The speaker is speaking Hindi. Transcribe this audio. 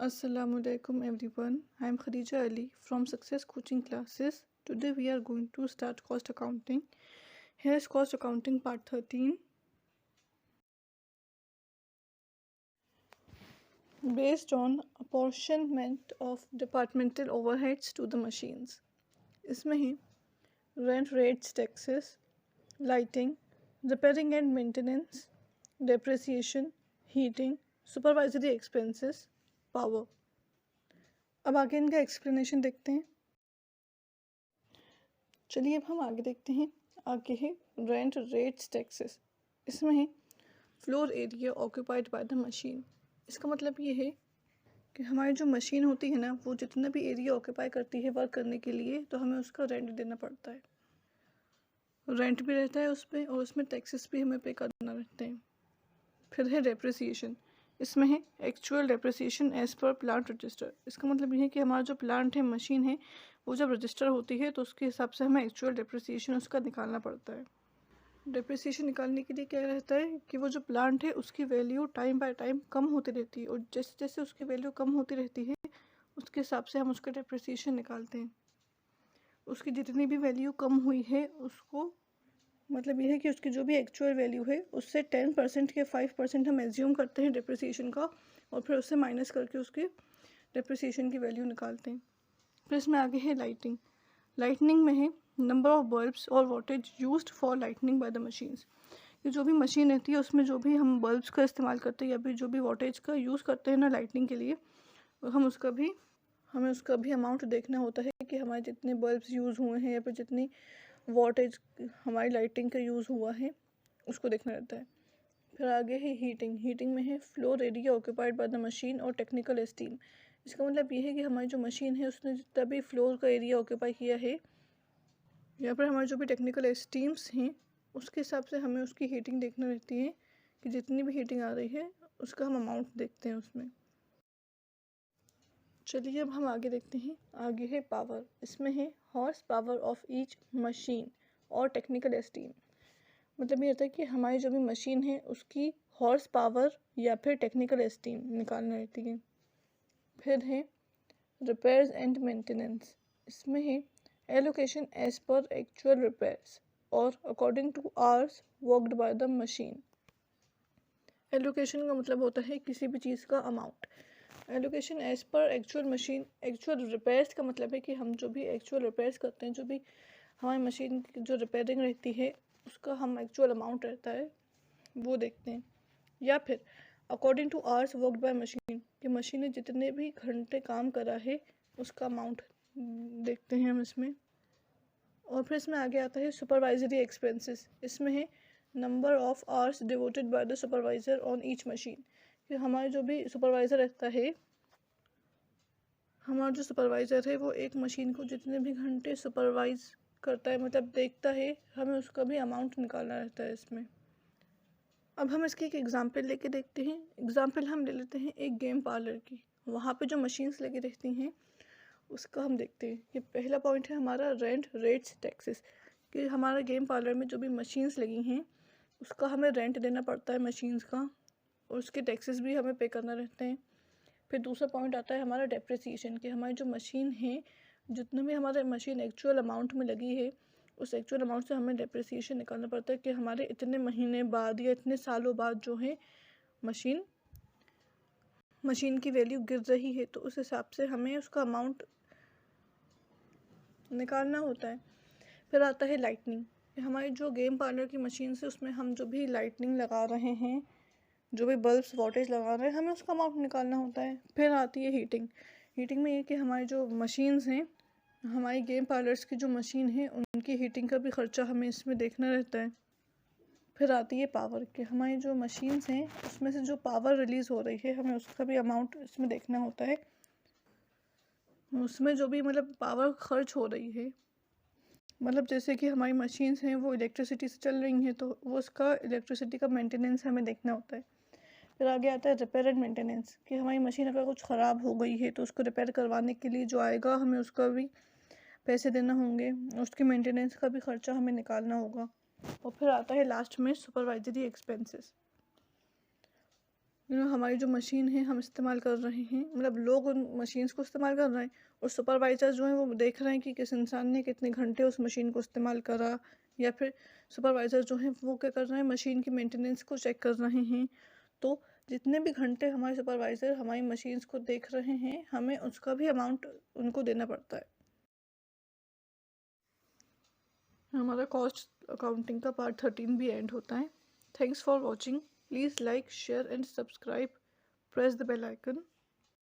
Assalamualaikum everyone. I am Khadija Ali from Success Coaching Classes. Today we are going to start cost accounting. Here is cost accounting part 13. Based on apportionment of departmental overheads to the machines. इसमें है rent rates, taxes, lighting, repairing and maintenance, depreciation, heating, supervisory expenses, power. अब आगे इनका एक्सप्लेनेशन देखते हैं। चलिए अब हम आगे देखते हैं। आगे है रेंट रेट्स टैक्सेस। इसमें है floor area occupied by the machine. इसका मतलब ये है कि हमारी जो मशीन होती है ना, वो जितना भी एरिया ऑक्यूपाई करती है वर्क करने के लिए, तो हमें उसका रेंट देना पड़ता है। रेंट भी रहता है उस पर और उसमें टैक्सेस भी हमें पे करना रहते हैं। फिर है डेप्रिसिएशन। इसमें है actual depreciation as per plant register. इसका मतलब ये है कि हमारा जो प्लांट है, मशीन है, वो जब रजिस्टर होती है तो उसके हिसाब से हमें एक्चुअल डेप्रिसिएशन उसका निकालना पड़ता है। डेप्रिसिएशन निकालने के लिए क्या रहता है कि वो जो प्लांट है उसकी वैल्यू टाइम बाय टाइम कम होती रहती है, और जैसे जैसे उसकी वैल्यू कम होती रहती है उसके हिसाब से हम उसका डेप्रिसिएशन निकालते हैं। उसकी जितनी भी वैल्यू कम हुई है उसको, मतलब ये है कि उसकी जो भी एक्चुअल वैल्यू है उससे 10% के 5% हम एज्यूम करते हैं डिप्रिसिएशन का, और फिर उससे माइनस करके उसके डिप्रिसिएशन की वैल्यू निकालते हैं। फिर इसमें आगे है लाइटिंग। लाइटनिंग में है नंबर ऑफ बल्ब्स और voltage used for lightning by the machines. ये जो भी मशीन रहती है उसमें जो भी हम बल्ब्स का इस्तेमाल करते हैं या फिर जो भी वोल्टेज का यूज़ करते हैं ना लाइटनिंग के लिए, हमें उसका भी अमाउंट देखना होता है कि हमारे जितने बल्ब्स यूज़ हुए हैं या फिर जितनी वोल्टेज हमारी लाइटिंग का यूज़ हुआ है उसको देखना रहता है। फिर आगे है हीटिंग। हीटिंग में है floor area occupied by the machine और टेक्निकल एस्टीम। इसका मतलब ये है कि हमारी जो मशीन है उसने जितना भी फ्लोर का एरिया ऑक्यूपाई किया है या फिर हमारे जो भी टेक्निकल एस्टीम्स हैं उसके हिसाब से हमें उसकी हीटिंग देखना रहती है कि जितनी भी हीटिंग आ रही है उसका हम अमाउंट देखते हैं उसमें। चलिए अब हम आगे देखते हैं। आगे है पावर। इसमें है horse power of each machine और टेक्निकल एस्टीम। मतलब ये होता है कि हमारी जो भी मशीन है उसकी हॉर्स पावर या फिर टेक्निकल एस्टीम निकालना रहती है। फिर है रिपेयर्स एंड मेंटेनेंस। इसमें है allocation as per actual repairs और according to hours worked by the machine. Allocation का मतलब होता है किसी भी चीज़ का amount. Allocation as per actual machine. Actual repairs का मतलब है कि हम जो भी एक्चुअल रिपेयर्स करते हैं, जो भी हमारी मशीन की जो रिपेयरिंग रहती है उसका हम एक्चुअल अमाउंट रहता है वो देखते हैं। या फिर according to hours worked by machine, कि मशीन ने जितने भी घंटे काम करा है उसका अमाउंट देखते हैं हम इसमें। और फिर इसमें आगे आता है सुपरवाइजरी एक्सपेंसेस। इसमें है number of hours devoted by the supervisor on each machine, कि हमारे जो भी सुपरवाइज़र रहता है, हमारा जो सुपरवाइज़र है वो एक मशीन को जितने भी घंटे सुपरवाइज करता है, मतलब देखता है, हमें उसका भी अमाउंट निकालना रहता है इसमें। अब हम इसकी एक एग्ज़ाम्पल लेके देखते हैं। एग्ज़ाम्पल हम ले लेते हैं एक गेम पार्लर की। वहाँ पे जो मशीन्स लगी रहती हैं उसका हम देखते हैं। ये पहला पॉइंट है हमारा रेंट रेट्स टैक्सेस, कि हमारा गेम पार्लर में जो भी मशीन्स लगी हैं उसका हमें रेंट देना पड़ता है मशीन्स का, और उसके टैक्सेस भी हमें पे करना रहते हैं। फिर दूसरा पॉइंट आता है हमारा डेप्रिसिएशन, कि हमारी जो मशीन है, जितने भी हमारे मशीन एक्चुअल अमाउंट में लगी है उस एक्चुअल अमाउंट से हमें डेप्रिसिएशन निकालना पड़ता है, कि हमारे इतने महीने बाद या इतने सालों बाद जो है मशीन की वैल्यू गिर रही है, तो उस हिसाब से हमें उसका अमाउंट निकालना होता है। फिर आता है लाइटनिंग। हमारी जो गेम पार्लर की मशीन से उसमें हम जो भी लाइटनिंग लगा रहे हैं, जो भी बल्ब्स वोल्टेज लगा रहे हैं, हमें उसका अमाउंट निकालना होता है। फिर आती है हीटिंग। हीटिंग में ये कि हमारी जो मशीन्स हैं, हमारी गेम पार्लर्स की जो मशीन है उनकी हीटिंग का भी ख़र्चा हमें इसमें देखना रहता है। फिर आती है पावर, कि हमारी जो मशीन्स हैं उसमें से जो पावर रिलीज़ हो रही है हमें उसका भी अमाउंट इसमें देखना होता है। उसमें जो भी मतलब पावर खर्च हो रही है, मतलब जैसे कि हमारी मशीन्स हैं वो इलेक्ट्रिसिटी से चल रही हैं, तो वो उसका इलेक्ट्रिसिटी का मेंटेनेंस हमें देखना होता है। फिर आगे आता है रिपेयर एंड मेंटेनेंस, कि हमारी मशीन अगर कुछ ख़राब हो गई है तो उसको रिपेयर करवाने के लिए जो आएगा हमें उसका भी पैसे देना होंगे, उसके मेंटेनेंस का भी ख़र्चा हमें निकालना होगा। और फिर आता है लास्ट में सुपरवाइजरी एक्सपेंसेस। हमारी जो मशीन है हम इस्तेमाल कर रहे हैं, मतलब लोग उन मशीन्स को इस्तेमाल कर रहे हैं और सुपरवाइज़र जो हैं वो देख रहे हैं कि किस इंसान ने कितने घंटे उस मशीन को इस्तेमाल करा, या फिर सुपरवाइज़र जो हैं वो क्या कर रहे हैं, मशीन की मेंटेनेंस को चेक कर रहे हैं। तो जितने भी घंटे हमारे सुपरवाइज़र हमारी मशीन्स को देख रहे हैं, हमें उसका भी अमाउंट उनको देना पड़ता है। हमारा कॉस्ट अकाउंटिंग का पार्ट 13 भी एंड होता है। Thanks for watching. Please like, share and subscribe. Press the bell icon.